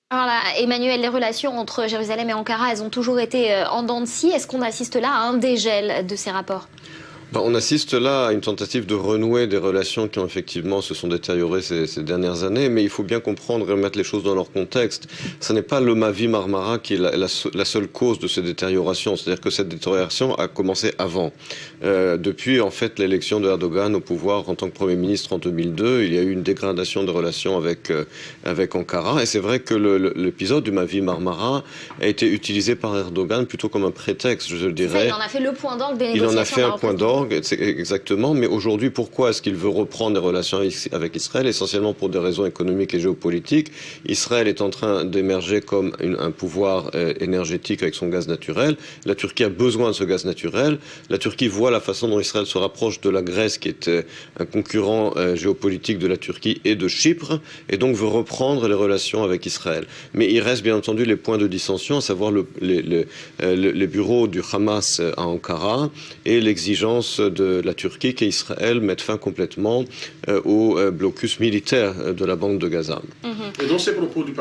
Voilà, Emmanuel, les relations entre Jérusalem et Ankara, elles ont toujours été en dents de scie. Est-ce qu'on assiste là à un dégel de ces rapports? On assiste là à une tentative de renouer des relations qui ont effectivement se sont détériorées ces dernières années, mais il faut bien comprendre et mettre les choses dans leur contexte. Ce n'est pas le Mavi Marmara qui est la seule cause de ces détériorations, c'est-à-dire que cette détérioration a commencé avant. Depuis en fait l'élection de Erdogan au pouvoir en tant que Premier ministre en 2002, il y a eu une dégradation de relations avec Ankara, et c'est vrai que l'épisode du Mavi Marmara a été utilisé par Erdogan plutôt comme un prétexte, je dirais. Ça, il en a fait le point d'orgue des Il en négociations. a fait un point d'orgue. Exactement, mais aujourd'hui, pourquoi est-ce qu'il veut reprendre des relations avec Israël? Essentiellement pour des raisons économiques et géopolitiques. Israël est en train d'émerger comme un pouvoir énergétique avec son gaz naturel. La Turquie a besoin de ce gaz naturel. La Turquie voit la façon dont Israël se rapproche de la Grèce, qui est un concurrent géopolitique de la Turquie et de Chypre, et donc veut reprendre les relations avec Israël. Mais il reste bien entendu les points de dissension, à savoir les bureaux du Hamas à Ankara et l'exigence de la Turquie qu'Israël mette fin complètement au blocus militaire de la bande de Gaza. Et dans ces propos du